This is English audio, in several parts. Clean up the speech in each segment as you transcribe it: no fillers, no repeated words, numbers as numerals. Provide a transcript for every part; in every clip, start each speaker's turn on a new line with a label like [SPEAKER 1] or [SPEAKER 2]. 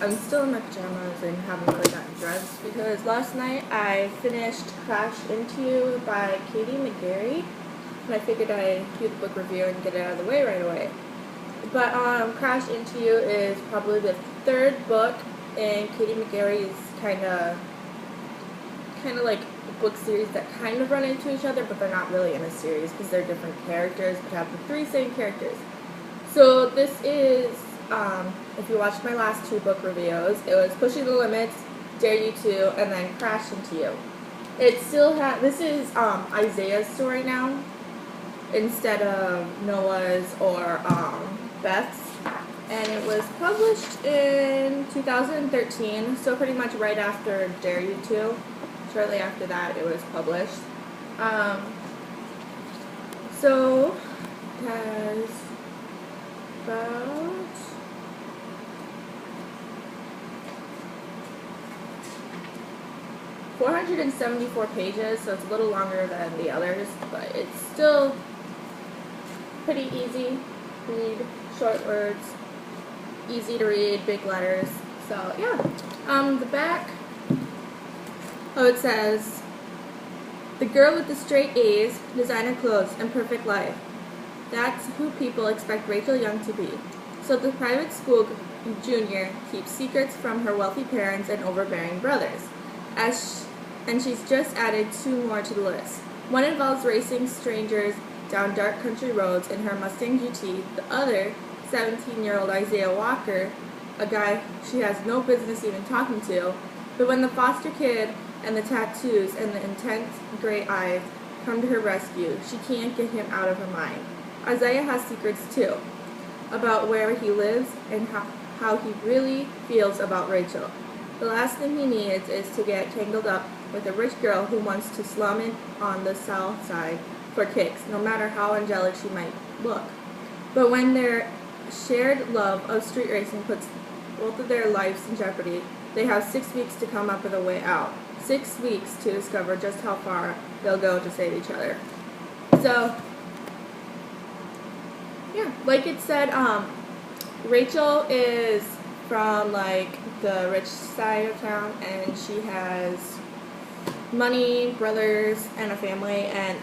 [SPEAKER 1] I'm still in my pajamas and haven't really gotten dressed because last night I finished Crash Into You by McGarry, and I figured I'd do the book review and get it out of the way right away. But Crash Into You is probably the third book in McGarry's kind of like book series that kind of run into each other, but they're not really in a series because they're different characters but have the three same characters. So this is, if you watched my last two book reviews, it was Pushing the Limits, Dare You To, and then Crash Into You. It still has, this is Isaiah's story now instead of Noah's or Beth's, and it was published in 2013, so pretty much right after Dare You To. Shortly after that it was published. So it has about .474 pages, so it's a little longer than the others, but it's still pretty easy to read, short words, easy to read, big letters. So yeah. The back, it says, "The girl with the straight A's, designer clothes, and perfect life. That's who people expect Rachel Young to be. So the private school junior keeps secrets from her wealthy parents and overbearing brothers. And she's just added two more to the list. One involves racing strangers down dark country roads in her Mustang GT. The other, 17-year-old Isaiah Walker, a guy she has no business even talking to. But when the foster kid and the tattoos and the intense gray eyes come to her rescue, she can't get him out of her mind. Isaiah has secrets too, about where he lives and how he really feels about Rachel. The last thing he needs is to get tangled up with a rich girl who wants to slum it on the south side for kicks, no matter how angelic she might look. But when their shared love of street racing puts both of their lives in jeopardy, they have 6 weeks to come up with a way out. 6 weeks to discover just how far they'll go to save each other." So, yeah, like it said, Rachel is from like the rich side of town, and she has money, brothers, and a family, and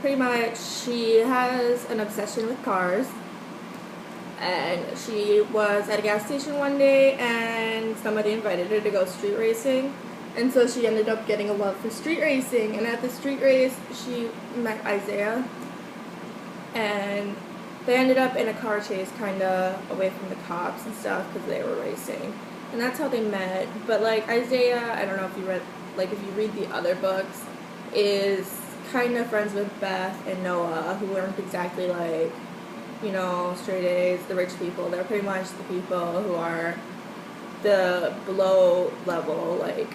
[SPEAKER 1] pretty much she has an obsession with cars. And she was at a gas station one day and somebody invited her to go street racing, and so she ended up getting a love for street racing. And at the street race she met Isaiah, and they ended up in a car chase kind of away from the cops and stuff because they were racing, and that's how they met. But like Isaiah, I don't know if you read, like if you read the other books, is kind of friends with Beth and Noah, who aren't exactly like, you know, straight A's, the rich people. They're pretty much the people who are the below level, like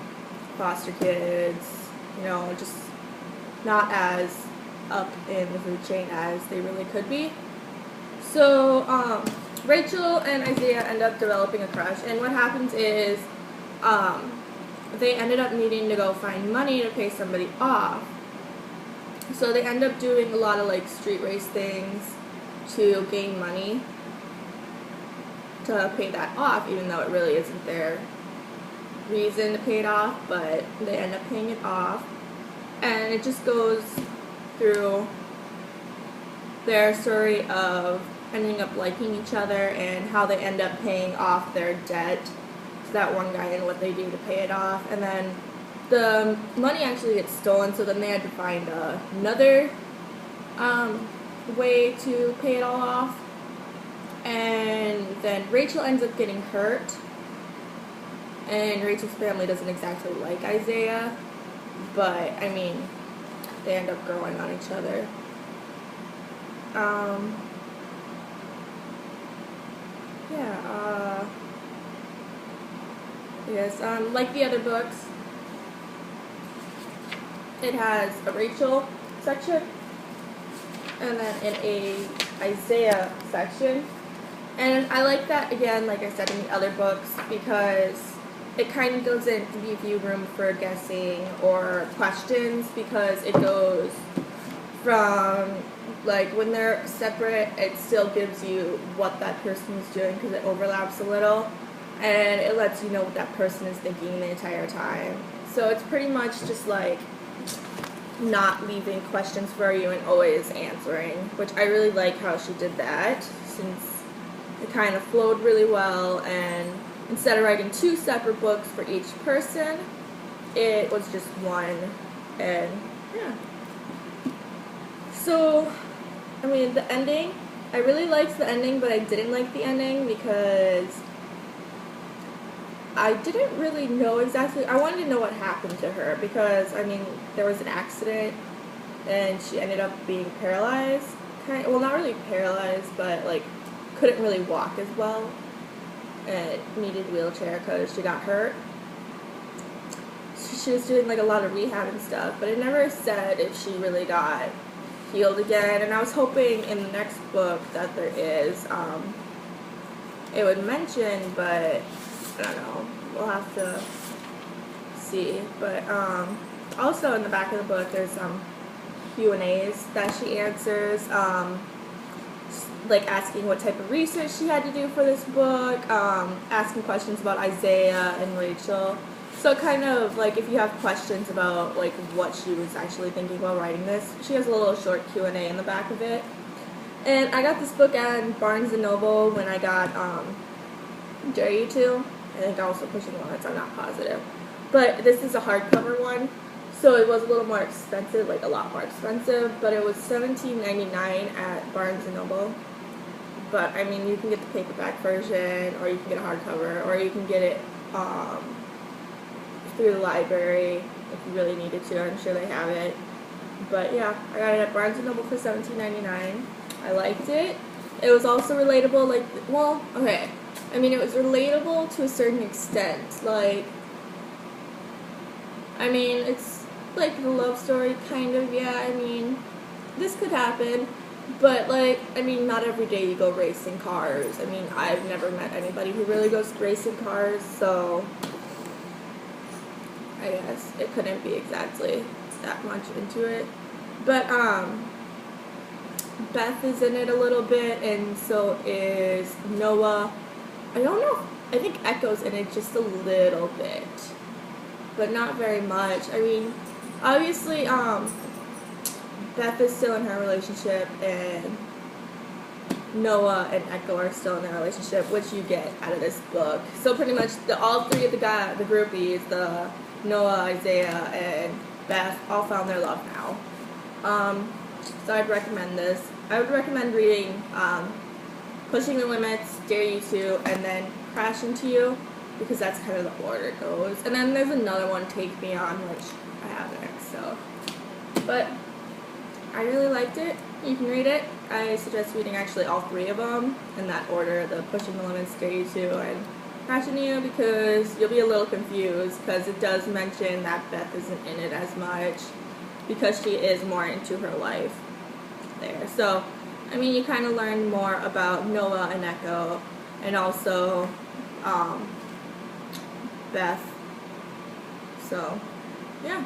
[SPEAKER 1] foster kids, you know, just not as up in the food chain as they really could be. So Rachel and Isaiah end up developing a crush, and what happens is they ended up needing to go find money to pay somebody off. So they end up doing a lot of like street race things to gain money to pay that off, even though it really isn't their reason to pay it off, but they end up paying it off. And it just goes through their story of ending up liking each other and how they end up paying off their debt to that one guy and what they do to pay it off. And then the money actually gets stolen, so then they had to find another way to pay it all off. And then Rachel ends up getting hurt, and Rachel's family doesn't exactly like Isaiah, but I mean, they end up growing on each other. Yes, like the other books, it has a Rachel section and then in a Isaiah section. And I like that, again, like I said in the other books, because it kind of goes in to give you room for guessing or questions, because it goes from, like, when they're separate, it still gives you what that person is doing because it overlaps a little, and it lets you know what that person is thinking the entire time. So it's pretty much just like not leaving questions for you and always answering, which I really like how she did that, since it kind of flowed really well, and instead of writing 2 separate books for each person, it was just one, and yeah. So, I mean, the ending, I really liked the ending, but I didn't like the ending because I didn't really know exactly. I wanted to know what happened to her because, I mean, there was an accident and she ended up being paralyzed. Well, not really paralyzed, but like couldn't really walk as well and needed a wheelchair because she got hurt. So she was doing like a lot of rehab and stuff, but it never said if she really got healed again. And I was hoping in the next book that there is, it would mention, but I don't know. We'll have to see. But also in the back of the book, there's some Q&As that she answers, like asking what type of research she had to do for this book, asking questions about Isaiah and Rachel. So kind of like if you have questions about like what she was actually thinking while writing this, she has a little short Q&A in the back of it. And I got this book at Barnes & Noble when I got Dare You To. I think also Pushing the Limits, I'm not positive. But this is a hardcover one, so it was a little more expensive, like a lot more expensive, but it was $17.99 at Barnes & Noble. But, I mean, you can get the paperback version, or you can get a hardcover, or you can get it through the library if you really needed to. I'm sure they have it. But, yeah, I got it at Barnes & Noble for $17.99. I liked it. It was also relatable, like, well, okay. I mean, it was relatable to a certain extent. Like, I mean, it's like a love story, kind of, yeah. I mean, this could happen, but, like, I mean, not every day you go racing cars. I mean, I've never met anybody who really goes racing cars, so I guess it couldn't be exactly that much into it. But, Beth is in it a little bit, and so is Noah. I don't know. I think Echo's in it just a little bit, but not very much. I mean, obviously, Beth is still in her relationship, and Noah and Echo are still in their relationship, which you get out of this book. So pretty much, all 3 of the groupies, the Noah, Isaiah, and Beth, all found their love now. So I'd recommend this. I would recommend reading Pushing the Limits, Dare You To, and then Crash Into You, because that's kind of the order it goes. And then there's another one, Take Me On, which I haven't, so. But I really liked it. You can read it. I suggest reading actually all 3 of them in that order, the Pushing the Limits, Dare You To, and Crash Into You, because you'll be a little confused, because it does mention that Beth isn't in it as much, because she is more into her life there. So, I mean, you kind of learn more about Noah and Echo, and also Beth. So, yeah.